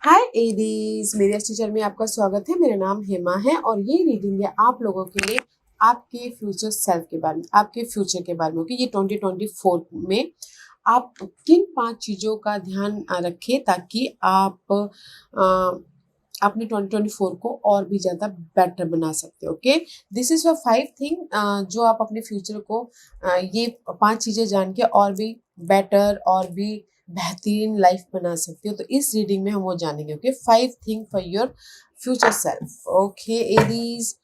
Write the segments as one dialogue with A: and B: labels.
A: हाय Aedes, मेरे teacher में आपका स्वागत है। मेरा नाम हेमा है और ये रीडिंग है आप लोगों के लिए आपके फ्यूचर सेल्फ के बारे में, आपके फ्यूचर के बारे में। ओके, ये 2024 में आप किन 5 चीज़ों का ध्यान रखें ताकि आप अपने 2024 को और भी ज़्यादा बेटर बना सकते हो। Okay, this is a 5 thing जो आप अपने फ्यूचर को ये 5 चीज़ें जान के और भी बेटर और भी बेहतरीन लाइफ बना सकते हो। तो इस रीडिंग में हम वो जानेंगे। Okay, 5 thing for your future self. Okay Aries,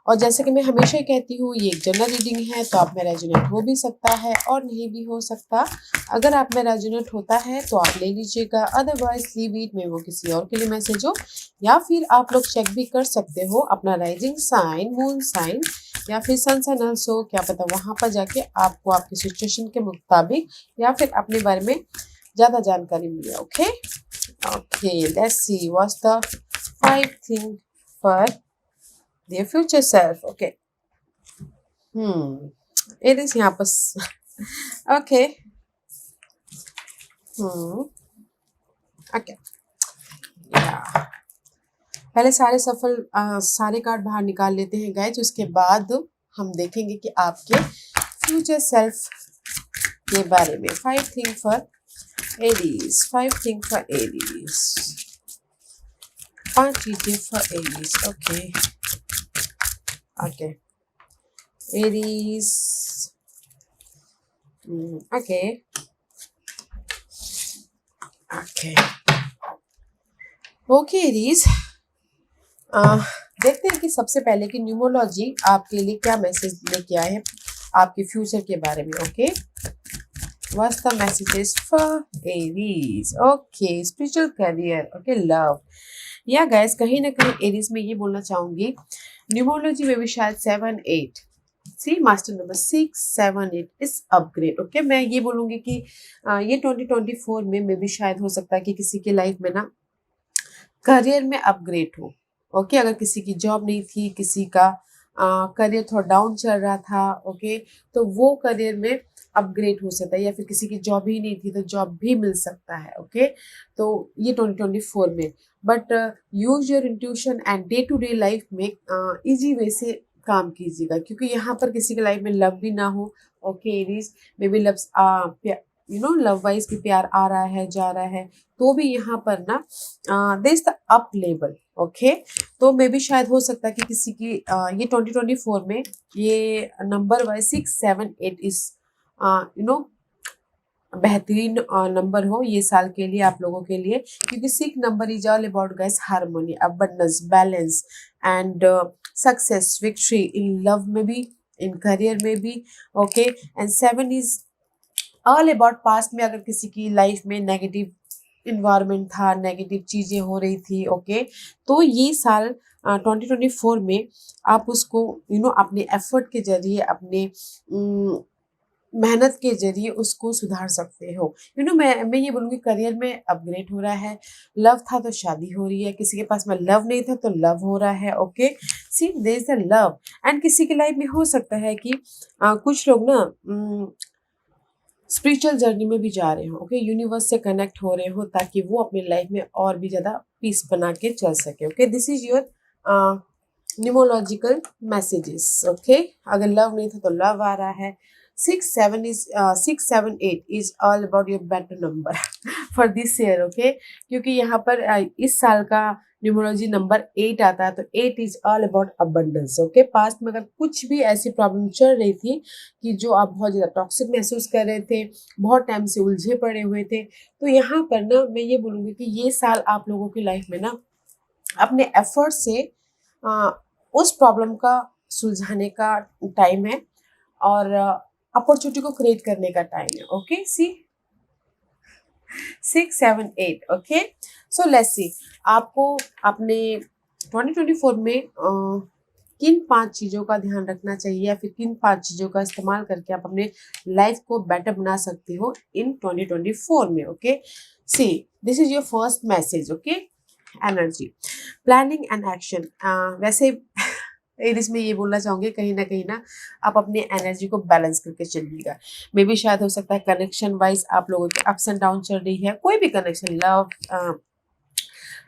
A: और जैसे कि मैं हमेशा ही कहती हूँ, ये एक जनरल रीडिंग है तो आप में रेजोनेट हो भी सकता है और नहीं भी हो सकता। अगर आप में रेजोनेट होता है तो आप ले लीजिएगा, अदरवाइज लीव इट, में वो किसी और के लिए मैसेज हो। या फिर आप लोग चेक भी कर सकते हो अपना राइजिंग साइन, मून साइन या फिर सन साइन ऑल्सो, क्या पता वहां पर जाके आपको आपकी सिचुएशन के मुताबिक या फिर अपने बारे में ज़्यादा जानकारी मिले। Okay okay, let's see what's the 5 thing for their future self. Okay, it is यहाँ पर। ओके, ओके, पहले सारे कार्ड बाहर निकाल लेते हैं गाइज। उसके बाद हम देखेंगे कि आपके फ्यूचर सेल्फ के बारे में 5 thing for Aries. 5 thing for Aries, 5 चीजें for Aries. Okay okay Aries, okay okay okay Aries, देखते हैं कि सबसे पहले कि न्यूमरोलॉजी आपके लिए क्या मैसेज लेके आए हैं आपके फ्यूचर के बारे में। Okay, what's the messages for Aries? Okay, spiritual career, okay, love. या गाइस, कहीं ना कहीं एरीज में ये बोलना चाहूंगी, न्यूमरोलॉजी में भी शायद 7 8 सी मास्टर नंबर 6 7 8 इस अपग्रेड। ओके, मैं ये बोलूंगी कि ये 2024 में भी शायद हो सकता है कि किसी की लाइफ में ना करियर में अपग्रेड हो। ओके, अगर किसी की जॉब नहीं थी, किसी का करियर थोड़ा डाउन चल रहा था, ओके, तो वो करियर में अपग्रेड हो सकता है, या फिर किसी की जॉब ही नहीं थी तो जॉब भी मिल सकता है। ओके, तो ये 2024 में, but use your intuition and day to day life में इजी वे से काम कीजिएगा, क्योंकि यहाँ पर किसी के लाइफ में लव भी ना हो। Okay Aries, may be love wise भी प्यार आ रहा है जा रहा है, तो भी यहाँ पर ना there is the up level. Okay, तो मे भी शायद हो सकता है कि किसी की ये 2024 में ये नंबर वाइज 6 7 8 इस बेहतरीन नंबर हो ये साल के लिए आप लोगों के लिए, क्योंकि 6 number is all about guys harmony, abundance, balance and success, victory in love में भी, इन करियर में भी। Okay, and 7 is all about past में, अगर किसी की लाइफ में नेगेटिव इन्वायरमेंट था, नेगेटिव चीज़ें हो रही थी, ओके, तो ये साल 2024 में आप उसको अपने एफर्ट के जरिए, अपने मेहनत के जरिए उसको सुधार सकते हो। मैं ये बोलूँगी करियर में अपग्रेड हो रहा है, लव था तो शादी हो रही है, किसी के पास में लव नहीं था तो लव हो रहा है। Okay, see there is a love, and किसी की लाइफ में हो सकता है कि कुछ लोग ना स्पिरिचुअल जर्नी में भी जा रहे हो। ओके, यूनिवर्स से कनेक्ट हो रहे हो ताकि वो अपनी लाइफ में और भी ज़्यादा पीस बना के चल सके। Okay, this is your numerological messages. Okay, अगर लव नहीं था तो लव आ रहा है। 6 7 8 is all about your better number for this year. Okay, क्योंकि यहाँ पर इस साल का न्यूमरोलॉजी नंबर 8 आता है, तो 8 is all about abundance. Okay, past में अगर कुछ भी ऐसी प्रॉब्लम चल रही थी कि जो आप बहुत ज़्यादा टॉक्सिक महसूस कर रहे थे, बहुत टाइम से उलझे पड़े हुए थे, तो यहाँ पर ना मैं ये बोलूँगी कि ये साल आप लोगों की लाइफ में ना अपने एफर्ट से उस प्रॉब्लम का सुलझाने का टाइम है और अपॉर्चुनिटी को क्रिएट करने का टाइम है। Okay, see 6 7 8। Okay, so let's see आपको अपने 2024 में किन 5 चीज़ों का ध्यान रखना चाहिए, या फिर किन 5 चीज़ों का इस्तेमाल करके आप अपने लाइफ को बेटर बना सकते हो इन 2024 में। Okay, see this is your first message. Okay, energy, planning and action. वैसे इसमें ये बोलना चाहूँगी, कहीं ना आप अपनी एनर्जी को बैलेंस करके चलिएगा। मे बी शायद हो सकता है कनेक्शन वाइज आप लोगों के अप्स एंड डाउन चल रही है, कोई भी कनेक्शन, लव,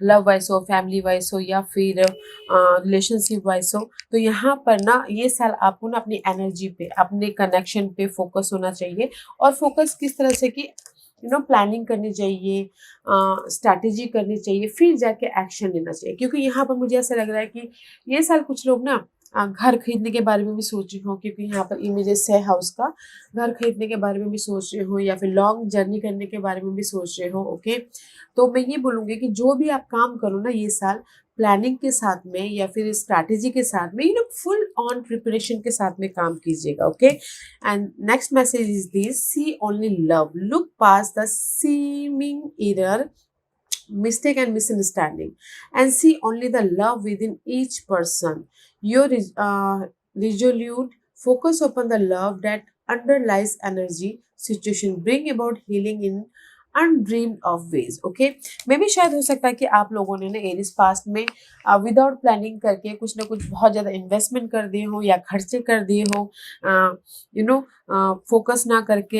A: लव वाइज हो, फैमिली वाइज हो, या फिर रिलेशनशिप वाइज हो। तो यहाँ पर ना ये साल आपको ना अपनी एनर्जी पे, अपने कनेक्शन पे फोकस होना चाहिए। और फोकस किस तरह से कि प्लानिंग करनी चाहिए, स्ट्रैटेजी करनी चाहिए, फिर जाके एक्शन लेना चाहिए। क्योंकि यहाँ पर मुझे ऐसा लग रहा है कि ये साल कुछ लोग ना घर खरीदने के बारे में भी सोच रहे हो, क्योंकि यहाँ पर इमेजेस है हाउस का। घर खरीदने के बारे में भी सोच रहे हो, या फिर लॉन्ग जर्नी करने के बारे में भी सोच रहे हो। ओके, तो मैं ये बोलूँगी कि जो भी आप काम करो ना ये साल, प्लानिंग के साथ में या फिर स्ट्रैटेजी के साथ में, फुल ऑन प्रिपरेशन के साथ में काम कीजिएगा। Okay, and next message is this: see only love, look past the seeming error, mistake and misunderstanding, and see only the love within each person. Your resolute focus upon the love that underlies energy situation bring about healing in undreamed of ways. Okay, maybe शायद हो सकता है कि आप लोगों ने ना Eris past में विदाउट प्लानिंग करके कुछ ना कुछ बहुत ज़्यादा इन्वेस्टमेंट कर दिए हो, या खर्चे कर दिए हो, फोकस ना करके,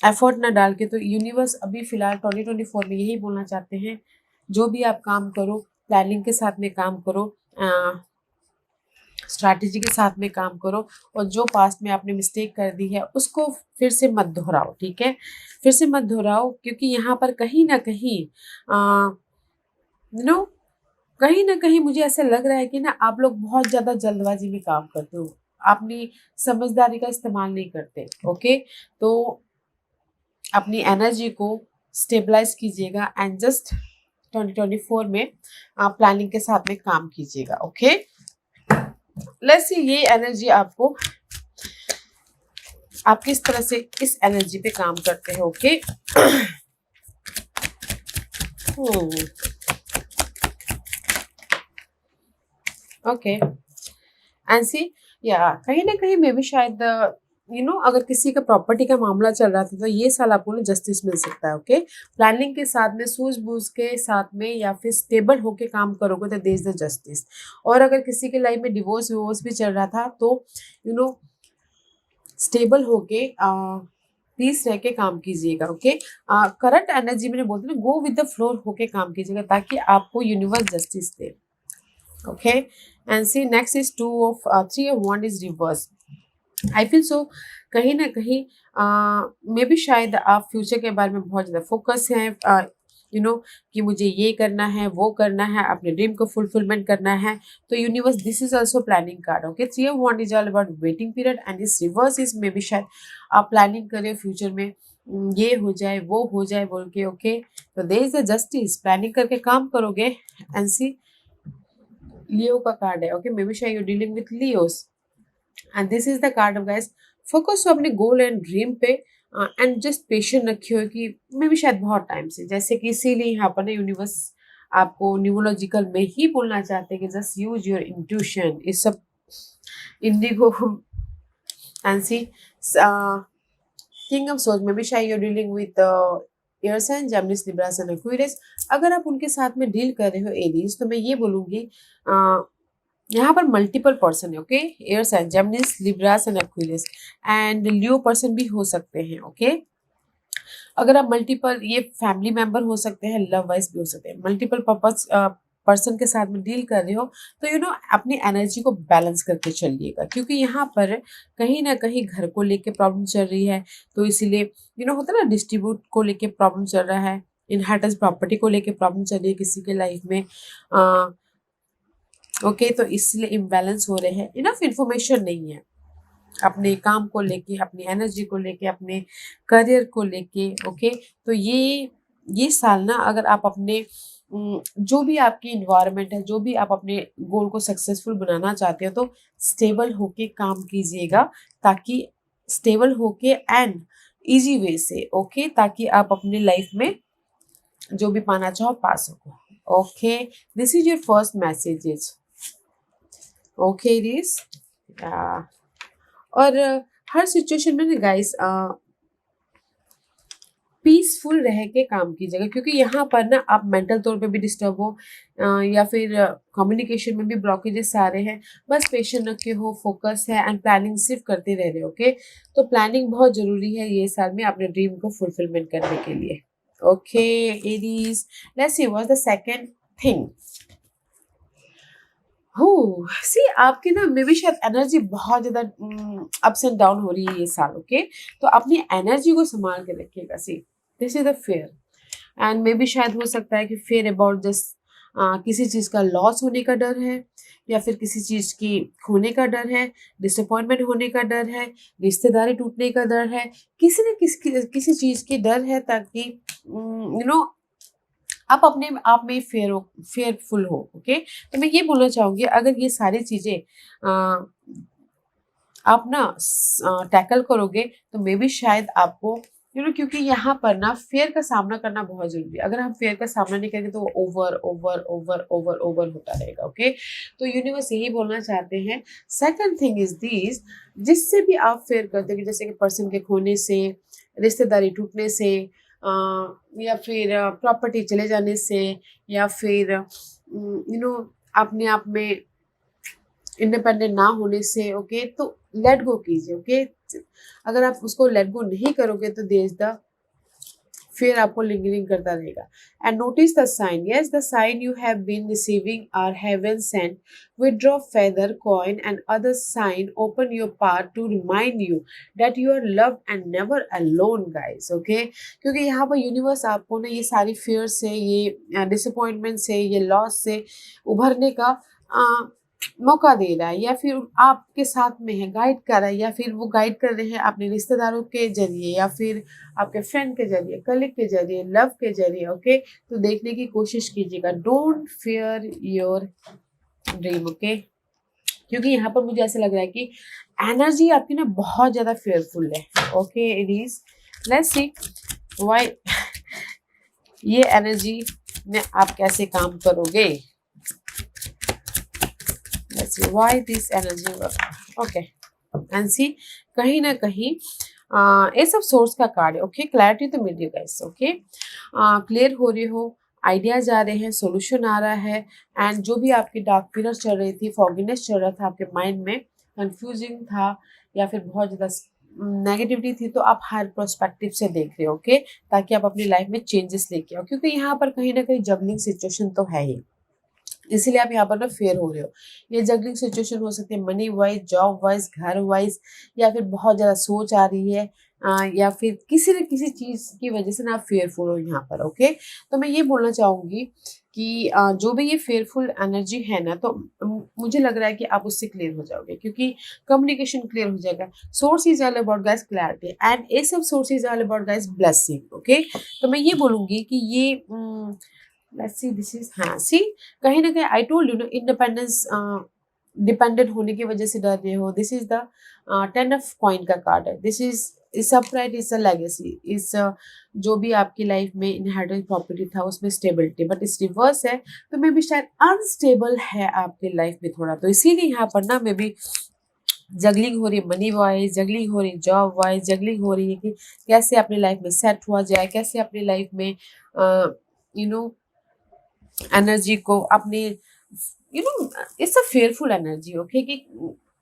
A: एफर्ट ना डाल के। तो यूनिवर्स अभी फिलहाल 2024 में यही बोलना चाहते हैं, जो भी आप काम करो प्लानिंग के साथ में काम करो, स्ट्रैटेजी के साथ में काम करो, और जो पास्ट में आपने मिस्टेक कर दी है उसको फिर से मत दोहराओ। ठीक है, फिर से मत दोहराओ, क्योंकि यहाँ पर कहीं ना कहीं कहीं ना कहीं मुझे ऐसा लग रहा है कि ना आप लोग बहुत ज़्यादा जल्दबाजी में काम करते हो, अपनी समझदारी का इस्तेमाल नहीं करते। ओके, तो अपनी एनर्जी को स्टेबलाइज कीजिएगा, एंड जस्ट 2024 में आप प्लानिंग के साथ में काम कीजिएगा। ओके, लेट्स सी ये एनर्जी आपको, आप किस तरह से इस एनर्जी पे काम करते हैं। ओके, ओके, एंड सी या कहीं ना कहीं मे भी शायद अगर किसी का प्रॉपर्टी का मामला चल रहा था तो ये साल आपको ना जस्टिस मिल सकता है। ओके, प्लानिंग के साथ में, सूझबूझ के साथ में, या फिर स्टेबल होके काम करोगे तो देयर इज द जस्टिस। और अगर किसी के लाइफ में डिवोर्स विवोर्स भी चल रहा था तो स्टेबल होके पीस रह के काम कीजिएगा। ओके, करंट एनर्जी मैंने बोलती ना, गो विद द फ्लोर होके काम कीजिएगा, ताकि आपको यूनिवर्स जस्टिस दे। Okay, and see next is 3 of 1 is reverse. I feel so कहीं ना कहीं मे भी शायद आप फ्यूचर के बारे में बहुत ज़्यादा फोकस हैं, कि मुझे ये करना है, वो करना है, अपने ड्रीम को फुलफिलमेंट करना है। तो universe, this is also planning card. Okay, 3 of 1 is all about waiting period, and इस रिवर्स इज मे बी शायद आप प्लानिंग करें फ्यूचर में, ये हो जाए वो हो जाए बोल के। ओके, तो there is the justice, planning करके काम करोगे। एंड सी लियो का कार्ड है। ओके, मे बी शायद you dealing with Leos, and this is the card of guys. Focus हो अपने गोल एंड ड्रीम पे, एंड जस्ट पेशेंट रखियो कि मे भी शायद बहुत टाइम से, जैसे कि इसीलिए यहाँ पर ना यूनिवर्स आपको न्यूमरोलॉजिकल में ही बोलना चाहते हैं कि जस्ट यूज योर इंट्यूशन। इस सब indigo and see king of souls में भी शायद you dealing with air sign, Gemini, Libra and Aquarius. अगर आप उनके साथ में डील कर रहे हो एरीज, तो मैं ये बोलूँगी यहाँ पर मल्टीपल पर्सन है। Okay, air sign, Gemini, Libra and Aquarius, and Leo person भी हो सकते हैं। ओके, अगर आप मल्टीपल, ये फैमिली मेंबर हो सकते हैं, लव वाइज भी हो सकते हैं, मल्टीपल पर्पस पर्सन के साथ में डील कर रहे हो, तो अपनी एनर्जी को बैलेंस करके चलिएगा। क्योंकि यहाँ पर कहीं ना कहीं घर को लेके प्रॉब्लम चल रही है, तो इसीलिए होता है ना, डिस्ट्रीब्यूट को लेके प्रॉब्लम चल रहा है, इनहेरिटेंस प्रॉपर्टी को लेके प्रॉब्लम चल रही है किसी के लाइफ में। ओके, तो इसलिए इम्बैलेंस हो रहे हैं, इनफ इंफॉर्मेशन नहीं है अपने काम को लेके, अपनी एनर्जी को लेके, अपने करियर को लेके। ओके, तो ये साल ना, अगर आप अपने जो भी आपकी इन्वायरमेंट है, जो भी आप अपने गोल को सक्सेसफुल बनाना चाहते हो, तो स्टेबल होके काम कीजिएगा, ताकि स्टेबल होके एंड इजी वे से। ओके, ताकि आप अपने लाइफ में जो भी पाना चाहो पा सको। Okay, this is your first messages. Okay this, और हर सिचुएशन में ना गाइस पीसफुल रह के काम कीजिएगा, क्योंकि यहाँ पर ना आप मेंटल तौर पे भी डिस्टर्ब हो, या फिर कम्युनिकेशन में भी ब्लॉकेजेस आ रहे हैं। बस पेशेंट रखे हो, फोकस है, एंड प्लानिंग सिर्फ करते रह रहे हो। ओके, तो प्लानिंग बहुत जरूरी है ये साल में अपने ड्रीम को फुलफिलमेंट करने के लिए। Okay, Aries. Let's see what's the second thing. सी आपकी ना मे बी शायद एनर्जी बहुत ज्यादा अप्स एंड डाउन हो रही है ये साल. ओके, तो अपनी एनर्जी को संभाल के रखिएगा. See this is the fair, and may be शायद हो सकता है कि फेयर अबाउट जस्ट किसी चीज का लॉस होने का डर है, या फिर किसी चीज की खोने का डर है, डिसअपॉइंटमेंट होने का डर है, रिश्तेदारी टूटने का डर है, किसी न किसी चीज की डर है, ताकि आप अपने आप में फेयरफुल हो. ओके, तो मैं ये बोलना चाहूंगी, अगर ये सारी चीजें आप ना टैकल करोगे, तो मे बी शायद आपको क्योंकि यहाँ पर ना फेयर का सामना करना बहुत जरूरी है. अगर हम फेयर का सामना नहीं करेंगे तो वो over over over over over होता रहेगा. ओके, तो यूनिवर्स यही बोलना चाहते हैं. सेकंड थिंग इज दिस, जिससे भी आप फेयर करते हो, जैसे कि पर्सन के खोने से, रिश्तेदारी टूटने से, या फिर प्रॉपर्टी चले जाने से, या फिर अपने आप में इंडिपेंडेंट ना होने से. ओके, तो लेट गो कीजिए. ओके, अगर आप उसको लेट गो नहीं करोगे तो देयर इज द फिर आपको लिंगरिंग करता रहेगा. And notice the sign. Yes, the sign you have been receiving are heaven sent. Withdraw feather coin and other sign. Open your part to remind you that you are loved and never alone guys. Okay, क्योंकि यहाँ पर universe आपको ना ये सारी fear से, ये disappointment से, ये लॉस से उभरने का मौका दे रहा है, या फिर आपके साथ में है, गाइड कर रहा है, या फिर वो गाइड कर रहे हैं अपने रिश्तेदारों के जरिए, या फिर आपके फ्रेंड के जरिए, कलीग के जरिए, लव के जरिए. ओके, तो देखने की कोशिश कीजिएगा. Don't fear your dream. Okay, क्योंकि यहाँ पर मुझे ऐसा लग रहा है कि एनर्जी आपकी ना बहुत ज्यादा फेयरफुल है. Okay Aries, let's see why ये एनर्जी में आप कैसे काम करोगे. Let's see why this energy work. Okay, and see कहीं ना कहीं ये सब सोर्स का कार्ड है. ओके, क्लैरिटी तो मिल रही है गाइस. ओके, क्लियर हो रही हो, आइडियाज आ रहे हैं, सॉल्यूशन आ रहा है. एंड जो भी आपकी डार्क पीरियड चल रही थी, फॉगिनेस चल रहा था आपके माइंड में, कंफ्यूजिंग था, या फिर बहुत ज़्यादा नेगेटिविटी थी, तो आप हायर प्रोस्पेक्टिव से देख रहे हो. ओके, ताकि आप अपनी लाइफ में चेंजेस लेके आओ, क्योंकि यहाँ पर कहीं ना कहीं जगलिंग सिचुएशन तो है ही, इसीलिए आप यहाँ पर ना फेयर हो रहे हो. ये जगलिंग सिचुएशन हो सकती है मनी वाइज, जॉब वाइज, घर वाइज, या फिर बहुत ज़्यादा सोच आ रही है, या फिर किसी न किसी चीज़ की वजह से ना आप फेयरफुल हो यहाँ पर. ओके, तो मैं ये बोलना चाहूँगी कि जो भी ये फेयरफुल एनर्जी है ना, तो मुझे लग रहा है कि आप उससे क्लियर हो जाओगे, क्योंकि कम्युनिकेशन क्लियर हो जाएगा. Source is all about guys clarity, and ये सब source is all about guys blessing. Okay, तो मैं ये बोलूँगी कि ये लेट्स सी दिस इज, हाँ सी कहीं ना कहीं I told you know, independence dependent होने की वजह से डर रहे हो. This is the 10 of coin का कार्ड है. This is upright, is a legacy, is जो भी आपकी लाइफ में इनहेरिटेड प्रॉपर्टी था उसमें स्टेबिलिटी, बट इस रिवर्स है, तो मे बी शायद अनस्टेबल है आपकी लाइफ में थोड़ा. तो इसीलिए यहाँ पर ना मे बी जगलिंग हो रही है मनी वाइज, जगलिंग हो रही है जॉब वाइज, जगलिंग हो रही है कि कैसे अपनी लाइफ में सेट हुआ जाए, कैसे अपनी लाइफ में एनर्जी को अपने it's a fearful energy. Okay, कि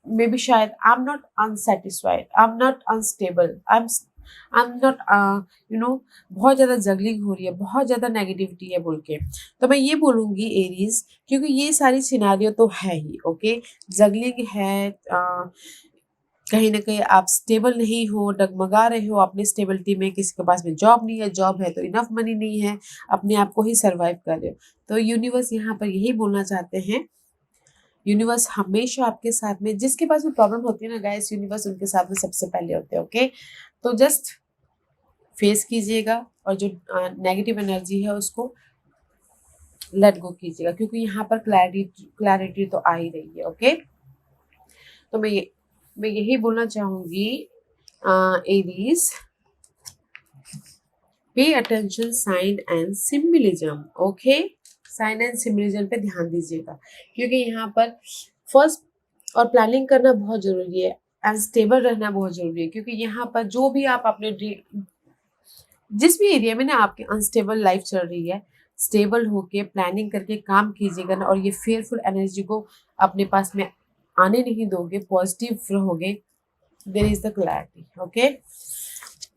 A: मे बी शायद I am not unsatisfied, I am not unstable, I am not बहुत ज़्यादा जगलिंग हो रही है, बहुत ज़्यादा नेगेटिविटी है बोल के. तो मैं ये बोलूँगी एरीज, क्योंकि ये सारी सिनारियो तो है ही. ओके, जगलिंग है, कहीं ना कहीं आप स्टेबल नहीं हो, डगमगा रहे हो अपनी स्टेबिलिटी में, किसी के पास में जॉब नहीं है, जॉब है तो इनफ मनी नहीं है, अपने आप को ही सर्वाइव कर रहे हो. तो यूनिवर्स यहाँ पर यही बोलना चाहते हैं. यूनिवर्स हमेशा आपके साथ में, जिसके पास में प्रॉब्लम होती है ना गाइस, यूनिवर्स उनके साथ में सबसे पहले होते हैं. ओके, तो जस्ट फेस कीजिएगा, और जो नेगेटिव एनर्जी है उसको लेट गो कीजिएगा, क्योंकि यहाँ पर क्लैरिटी तो आ ही रही है. ओके, तो मैं यही बोलना चाहूंगी Aries, pay attention sign and symbolism. Okay, sign and symbolism पे ध्यान दीजिएगा, क्योंकि यहाँ पर फर्स्ट और प्लानिंग करना बहुत जरूरी है, एंड स्टेबल रहना बहुत जरूरी है, क्योंकि यहाँ पर जो भी आप अपने जिस भी एरिया में ना आपकी अनस्टेबल लाइफ चल रही है, स्टेबल होके प्लानिंग करके काम कीजिएगा ना, और ये फेयरफुल एनर्जी को अपने पास में आने नहीं दोगे, पॉजिटिव रहोगे, there is the clarity. Okay,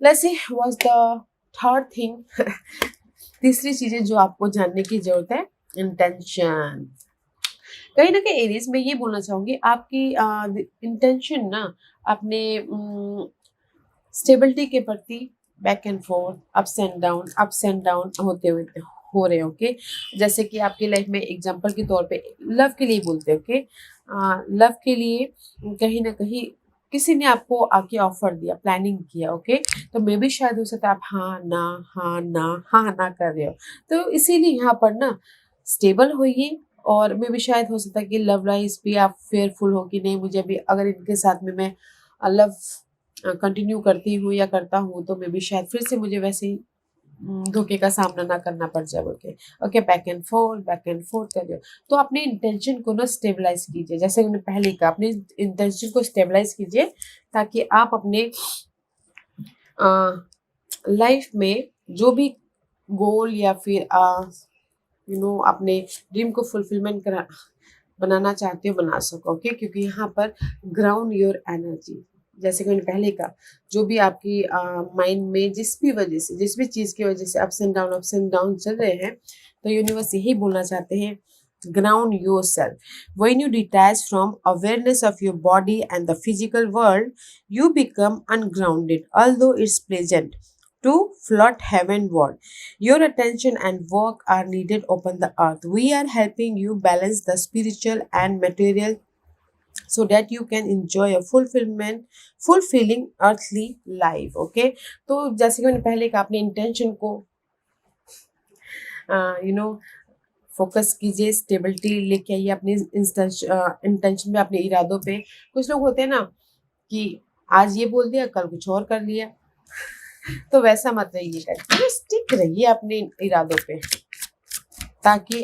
A: let's see what's the third thing तीसरी चीजें जो आपको जानने की जरूरत है, इंटेंशन। कहीं ना कहीं एरीज में ये बोलना चाहूंगी, आपकी इंटेंशन ना अपने स्टेबिलिटी के प्रति back and fourth, ups and down होते हुए हो रहे, ओके। जैसे कि आपकी लाइफ में एग्जांपल के तौर पे लव के लिए बोलते हैं, ओके। लव के लिए कहीं ना कहीं किसी ने आपको आके ऑफर दिया, प्लानिंग किया, ओके। तो मे भी शायद हो सकता है आप हाँ ना हाँ ना हाँ ना कर रहे हो। तो इसीलिए यहाँ पर ना स्टेबल होइए, और मे भी शायद हो सकता है कि लव लाइफ भी आप फेयरफुल हो कि नहीं, मुझे भी अगर इनके साथ में मैं लव कंटिन्यू करती हूँ या करता हूँ तो मे बी शायद फिर से मुझे वैसे ही धोखे का सामना ना करना पड़ जाए, okay. Okay, back and fourth कर दो। तो अपने इंटेंशन को ना स्टेबलाइज कीजिए, जैसे मैंने पहले कहा, अपने इंटेंशन को स्टेबलाइज कीजिए ताकि आप अपने लाइफ में जो भी गोल या फिर अपने ड्रीम को फुलफिलमेंट करा बनाना चाहते हो बना सको, ओके। क्योंकि यहाँ पर ग्राउंड योर एनर्जी, जैसे कि मैंने पहले कहा, जो भी आपकी माइंड में जिस भी चीज़ की वजह से अप्स एंड डाउन चल रहे हैं, तो यूनिवर्स यही बोलना चाहते हैं, ground yourself. When you detach from awareness of your body and the physical world, you become ungrounded, although it's present to float heavenward. Your attention and work are needed upon the earth. We are helping you balance the spiritual and material so that you can enjoy a fulfilling earthly life, okay। तो जैसे कि मैंने पहले कहा, अपने intention को focus कीजिए, stability लेके आइए अपने इंटेंशन में, अपने इरादों पे। कुछ लोग होते हैं ना कि आज ये बोल दिया, कल कुछ और कर लिया, तो वैसा मत रहिएगा, तो स्टिक रहिए अपने इरादों पे, ताकि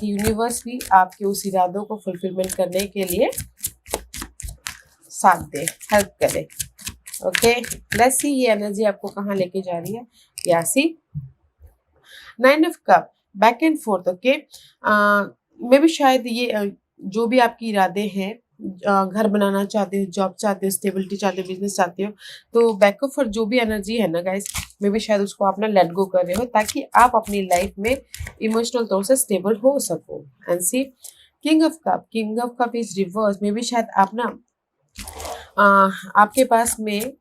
A: यूनिवर्स भी आपके उस इरादों को फुलफिलमेंट करने के लिए साथ दे, हेल्प करे, ओके। लेट्स सी ये एनर्जी आपको कहाँ लेके जा रही है। या see 9 of cup, back and forth, okay. Maybe शायद ये जो भी आपके इरादे हैं, घर बनाना चाहते हो, जॉब चाहते हो, स्टेबिलिटी चाहते हो, बिजनेस चाहते हो, तो बैक ऑफ जो भी एनर्जी है ना गाइस, मे भी शायद उसको आप ना लेट गो कर रहे हो, ताकि आप अपनी लाइफ में इमोशनल तौर से स्टेबल हो सको। And see king of cup is reverse, maybe शायद आप ना आपके पास में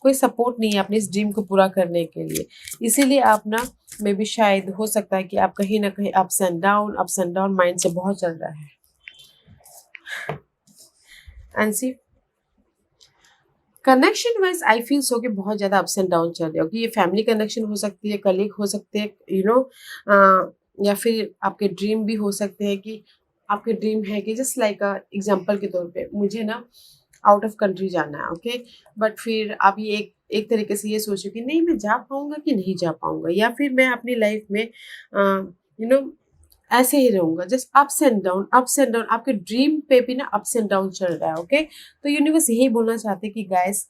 A: कोई सपोर्ट नहीं है अपने इस ड्रीम को पूरा करने के लिए, इसीलिए आप ना मे बी शायद हो सकता है कि आप कहीं ना कहीं अप्स एंड डाउन माइंड से बहुत चल रहा है। And see connection wise I feel so कि बहुत ज़्यादा अप्स एंड डाउन चल रहे हो, कि ये फैमिली कनेक्शन हो सकती है, कलीग हो सकते हैं, या फिर आपके ड्रीम भी हो सकते हैं, कि आपके ड्रीम है कि जस्ट लाइक एग्जांपल के तौर पे मुझे ना आउट ऑफ कंट्री जाना है, ओके। बट फिर आप ये एक तरीके से ये सोचो कि नहीं मैं जा पाऊंगा कि नहीं जा पाऊंगा, या फिर मैं अपनी लाइफ में ऐसे ही रहूंगा, जस्ट अप्स एंड डाउन आपके ड्रीम पे भी ना अप्स एंड डाउन चल रहा है, ओके। तो यूनिवर्स यही बोलना चाहते हैं कि गाइस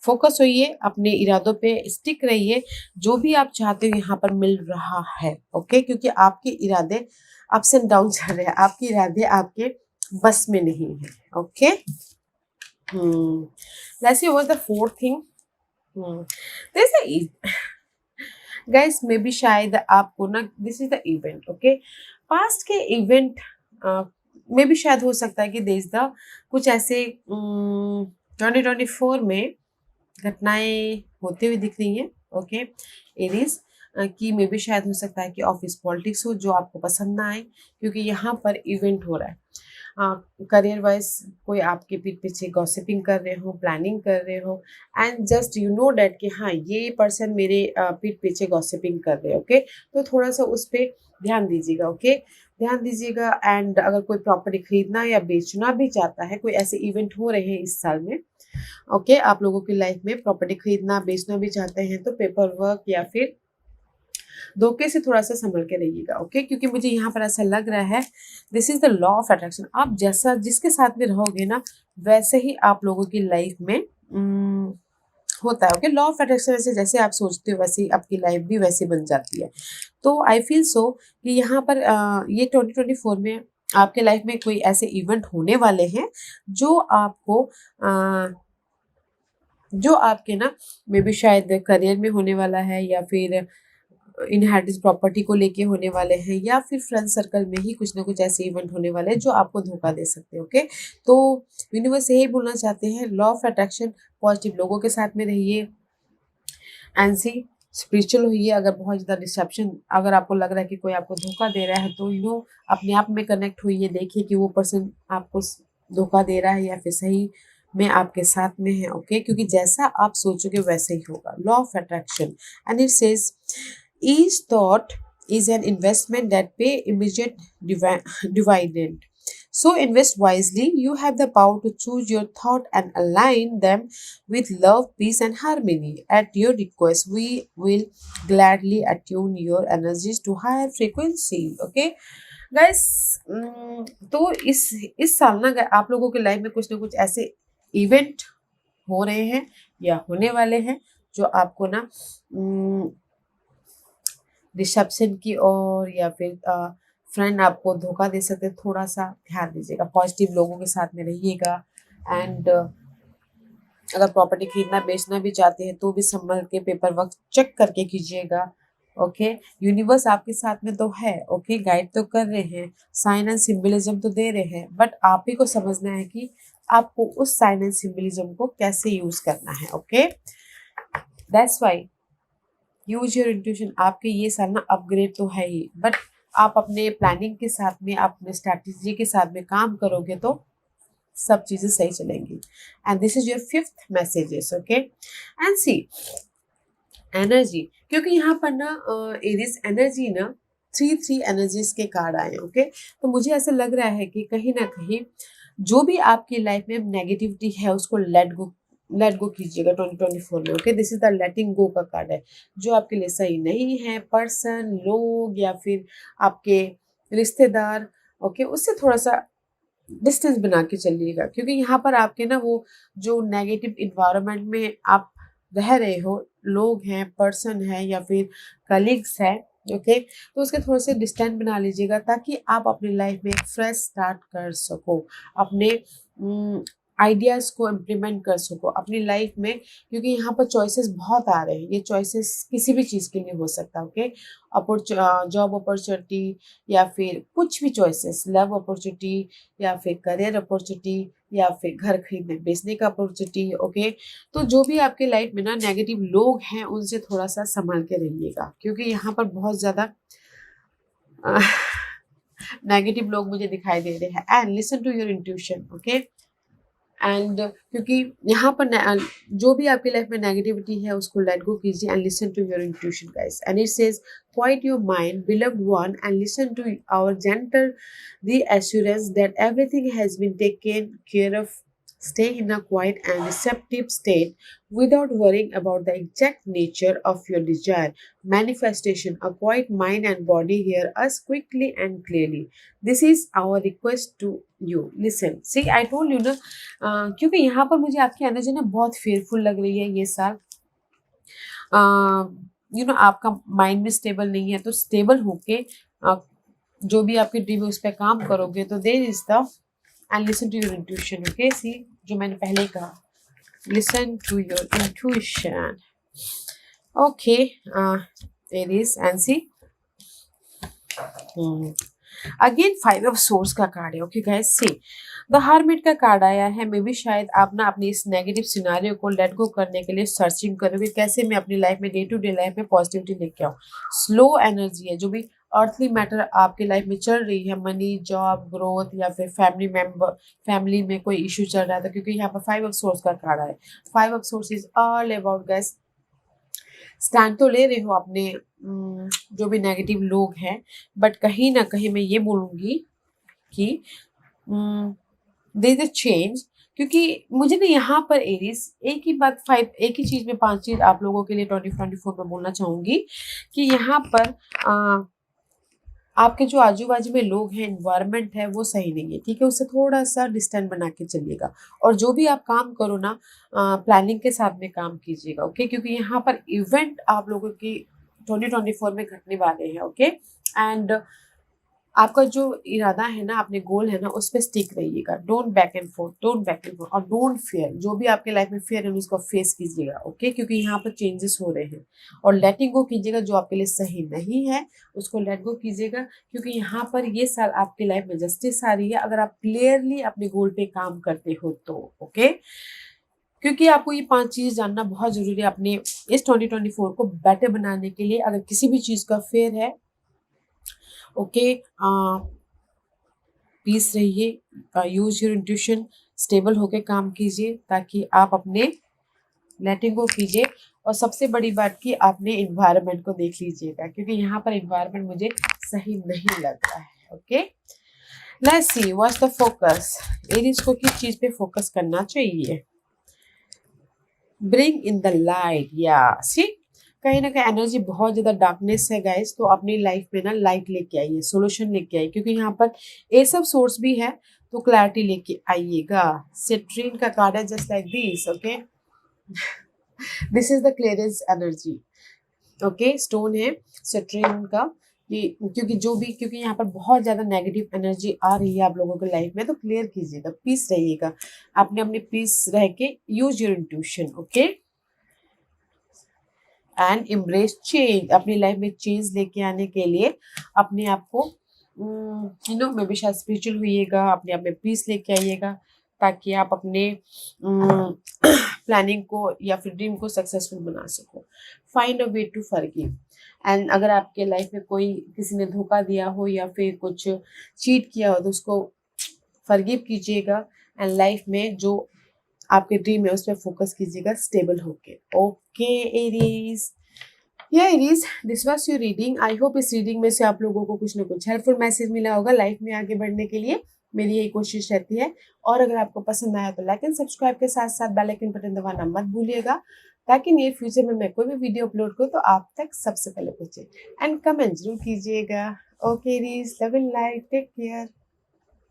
A: फोकस होइए, अपने इरादों पे स्टिक रहिए, जो भी आप चाहते हो यहाँ पर मिल रहा है, ओके। क्योंकि आपके इरादे अप्स एंड डाउन चल रहे हैं, आपके इरादे आपके बस में नहीं है, okay. Let's see what's the fourth thing. There's a guys, may be शायद आपको ना this is the event, okay. Past के इवेंट में भी शायद हो सकता है कि देश द कुछ ऐसे 2024 में घटनाएं होती हुई दिख रही हैं, ओके। एरीज कि मे बी शायद हो सकता है कि ऑफिस पॉलिटिक्स हो जो आपको पसंद ना आए, क्योंकि यहाँ पर इवेंट हो रहा है। करियर वाइज कोई आपके पीठ पीछे गॉसिपिंग कर रहे हो, प्लानिंग कर रहे हो, and just you know that कि हाँ ये पर्सन मेरे पीठ पीछे गॉसिपिंग कर रहे हैं, ओके। तो थोड़ा सा उस पर ध्यान दीजिएगा, ओके, ध्यान दीजिएगा। एंड अगर कोई प्रॉपर्टी खरीदना या बेचना भी चाहता है, कोई ऐसे इवेंट हो रहे हैं इस साल में, ओके, आप लोगों की लाइफ में प्रॉपर्टी खरीदना बेचना भी चाहते हैं, तो पेपर वर्क या फिर धोखे से थोड़ा सा संभल के रहिएगा, ओके। क्योंकि मुझे यहाँ पर ऐसा लग रहा है, this is the law of attraction, आप जैसा जिसके साथ में रहोगे ना वैसे ही आप लोगों की लाइफ में होता है, ओके। लॉ ऑफ अट्रैक्शन वैसे जैसे आप सोचते हो वैसे आपकी लाइफ भी वैसे बन जाती है। तो आई फील सो कि यहाँ पर ये 2024 में आपके लाइफ में कोई ऐसे इवेंट होने वाले हैं जो आपको जो आपके ना मे बी शायद करियर में होने वाला है, या फिर इनहेरिटेंस प्रॉपर्टी को लेके होने वाले हैं, या फिर फ्रेंड सर्कल में ही कुछ ना कुछ ऐसे इवेंट होने वाले हैं जो आपको धोखा दे सकते हैं। ओके, तो यूनिवर्स यही बोलना चाहते हैं, लॉ ऑफ अट्रैक्शन, पॉजिटिव लोगों के साथ में रहिए, एंड सी स्पिरिचुअल होइए। अगर बहुत ज़्यादा डिस्ट्रप्शन, अगर आपको लग रहा है कि कोई आपको धोखा दे रहा है, तो अपने आप में कनेक्ट होइए, देखिए कि वो पर्सन आपको धोखा दे रहा है या फिर सही में आपके साथ में है। ओके, क्योंकि जैसा आप सोचोगे वैसे ही होगा, law of attraction. And it says each thought is an investment that pay immediate dividend. So invest wisely. You have the power to choose your thought and align them with love, peace, and harmony. At your request, we will gladly attune your energies to higher frequency. Okay, guys. तो इस साल ना आप लोगों के life में कुछ ना कुछ ऐसे इवेंट हो रहे हैं या होने वाले हैं जो आपको ना रिसेप्शन की ओर, या फिर फ्रेंड आपको धोखा दे सकते हैं। थोड़ा सा ध्यान दीजिएगा, पॉजिटिव लोगों के साथ में रहिएगा। एंड अगर प्रॉपर्टी खरीदना बेचना भी चाहते हैं तो भी संभल के पेपर वर्क चेक करके कीजिएगा। ओके, यूनिवर्स आपके साथ में तो है। ओके, गाइड तो कर रहे हैं, साइन एंड सिंबलिज्म तो दे रहे हैं, बट आप ही को समझना है कि आपको उस साइन एंड सिंबलिज्म को कैसे यूज करना है। Okay, that's why use your intuition. आपके ये साल ना अपग्रेड तो है ही, बट आप अपने प्लानिंग के साथ में, अपने स्ट्रैटेजी के साथ में काम करोगे तो सब चीजें सही चलेंगी। And this is your fifth messages. Okay, and see energy, क्योंकि यहाँ पर ना एरिस एनर्जी ना 3 एनर्जीज के कार्ड आए हैं। ओके, तो मुझे ऐसा लग रहा है कि कहीं ना कहीं जो भी आपकी लाइफ में नेगेटिविटी है उसको लेट गो कीजिएगा 2024 में। ओके, दिस इज द लेटिंग गो का कार्ड है। जो आपके लिए सही नहीं है, पर्सन, लोग, या फिर आपके रिश्तेदार, ओके, उससे थोड़ा सा डिस्टेंस बना के चलिएगा, क्योंकि यहाँ पर आपके ना वो जो नेगेटिव इन्वायरमेंट में आप रह रहे हो, लोग हैं, पर्सन है, या फिर कलीग्स है, ओके, तो उसके थोड़े से डिस्टेंस बना लीजिएगा ताकि आप अपनी लाइफ में एक फ्रेश स्टार्ट कर सको, अपने आइडियाज को इम्प्लीमेंट कर सको अपनी लाइफ में। क्योंकि यहाँ पर चॉइसेस बहुत आ रहे हैं, ये चॉइसेस किसी भी चीज़ के लिए हो सकता है। ओके, जॉब अपॉर्चुनिटी, या फिर कुछ भी चॉइसेस, लव अपॉर्चुनिटी, या फिर करियर अपॉर्चुनिटी, या फिर घर खरीदने बेचने का अपॉर्चुनिटी। ओके, तो जो भी आपके लाइफ में ना नेगेटिव लोग हैं उनसे थोड़ा सा संभाल के रहिएगा, क्योंकि यहाँ पर बहुत ज़्यादा नेगेटिव लोग मुझे दिखाई दे रहे हैं। And listen to your intuition. Okay, and क्योंकि यहाँ पर जो भी आपकी लाइफ में नेगेटिविटी है उसको लेट गो कीजिए and listen to your intuition guys. And it says quiet your mind beloved one and listen to our gentle reassurance that everything has been taken care of. Stay in a quiet and receptive state without worrying about the exact nature of your desire. Manifestation, a quiet mind and body hear us quickly and clearly. This is our request to you. Listen. See, I told you ना, क्योंकि यहाँ पर मुझे आपकी energy ना बहुत fearful लग रही है ये साल। आपका माइंड भी स्टेबल नहीं है, तो स्टेबल होके जो भी आपकी ड्रीम है उस पर काम करोगे तो there is the end listen to your intuition. Okay, see जो मैंने पहले कहा, listen to your intuition. Okay, Aries and see again 5 of source का कार्ड है। Okay guys, see the hermit का कार्ड आया है। मे बी शायद आप ना अपनी इस नेगेटिव सिनारियो को लेट गो करने के लिए सर्चिंग करोगे, कैसे मैं अपनी लाइफ में डे टू डे लाइफ में पॉजिटिविटी लेके आऊँ। स्लो एनर्जी है, जो भी अर्थली मैटर आपके लाइफ में चल रही है, मनी, जॉब, ग्रोथ, या फिर फैमिली में कोई इशू चल रहा था, क्योंकि यहाँ पर 5 ऑफ सोर्स का कार्ड है। 5 of source is all about guys, stand तो ले रहे हो अपने जो भी नेगेटिव लोग हैं, बट कहीं ना कहीं मैं ये बोलूँगी कि देयर इज अ चेंज। क्योंकि मुझे ना यहाँ पर एरीज एक ही चीज़ में 5 चीज़ आप लोगों के लिए 2024 में बोलना चाहूँगी कि यहाँ पर आपके जो आजू बाजू में लोग हैं, इन्वायरमेंट है, वो सही नहीं है। ठीक है, उससे थोड़ा सा डिस्टेंस बना के चलिएगा, और जो भी आप काम करो ना प्लानिंग के साथ में काम कीजिएगा। ओके, क्योंकि यहाँ पर इवेंट आप लोगों की 2024 में घटने वाले हैं। ओके, एंड आपका जो इरादा है ना, अपने गोल है ना, उस पे स्टिक रहिएगा। Don't back and fourth, don't back and fourth, और डोंट फियर। जो भी आपके लाइफ में फियर है उसको फेस कीजिएगा, ओके, क्योंकि यहाँ पर चेंजेस हो रहे हैं। और लेटिंग गो कीजिएगा, जो आपके लिए सही नहीं है उसको लेट गो कीजिएगा, क्योंकि यहाँ पर ये साल आपकी लाइफ में जस्टिस आ रही है, अगर आप क्लियरली अपने गोल पे काम करते हो तो, ओके। क्योंकि आपको ये 5 चीज़ जानना बहुत ज़रूरी है अपने इस 2024 को बेटर बनाने के लिए। अगर किसी भी चीज़ का फेयर है, ओके, पीस रहिए, यूज योर इंट्यूशन, स्टेबल होके काम कीजिए ताकि आप अपने लेटिंग गो कीजिए। और सबसे बड़ी बात कि आपने इन्वायरमेंट को देख लीजिएगा, क्योंकि यहाँ पर इन्वायरमेंट मुझे सही नहीं लग रहा है, okay. Let's see what's the focus. Aries को किस चीज़ पे फोकस करना चाहिए? ब्रिंग इन द लाइट, या सी, कहीं ना कहीं एनर्जी बहुत ज़्यादा डार्कनेस है गाइस, तो अपनी लाइफ में ना लाइट लेके आइए, सोल्यूशन लेके आइए, क्योंकि यहाँ पर ये सब सोर्स भी है, तो क्लैरिटी लेके आइएगा। सिट्रीन का कार्ड है just like this, okay. This is the clearance energy, okay. Stone है सिट्रीन का, कि क्योंकि जो भी, क्योंकि यहाँ पर बहुत ज़्यादा नेगेटिव एनर्जी आ रही है आप लोगों के लाइफ में, तो क्लियर कीजिएगा, पीस रहिएगा। आपने अपने पीस रह के use your intuition, okay, and embrace change. अपनी लाइफ में चेंज लेके आने के लिए अपने आप को मे बी शायद स्पिरिचुअल हुईएगा, अपने आप में पीस लेके आइएगा, ताकि आप अपने प्लानिंग को या फिर ड्रीम को सक्सेसफुल बना सको। Find a way to forgive. And अगर आपके लाइफ में कोई, किसी ने धोखा दिया हो या फिर कुछ चीट किया हो, तो उसको फॉरगिव कीजिएगा। एंड लाइफ में जो आपके ड्रीम है उस पर फोकस कीजिएगा, स्टेबल होके, ओके एरीज। या Aries, this was your reading. I hope इस रीडिंग में से आप लोगों को कुछ ना कुछ हेल्पफुल मैसेज मिला होगा लाइफ में आगे बढ़ने के लिए। मेरी यही कोशिश रहती है। और अगर आपको पसंद आया तो लाइक एंड सब्सक्राइब के साथ साथ बेल आइकन बटन दबाना मत भूलिएगा, ताकि नियर फ्यूचर में मैं कोई भी वीडियो अपलोड करूँ तो आप तक सबसे पहले पहुंचे। एंड कमेंट जरूर कीजिएगा। Okay Aries, love in life, take care.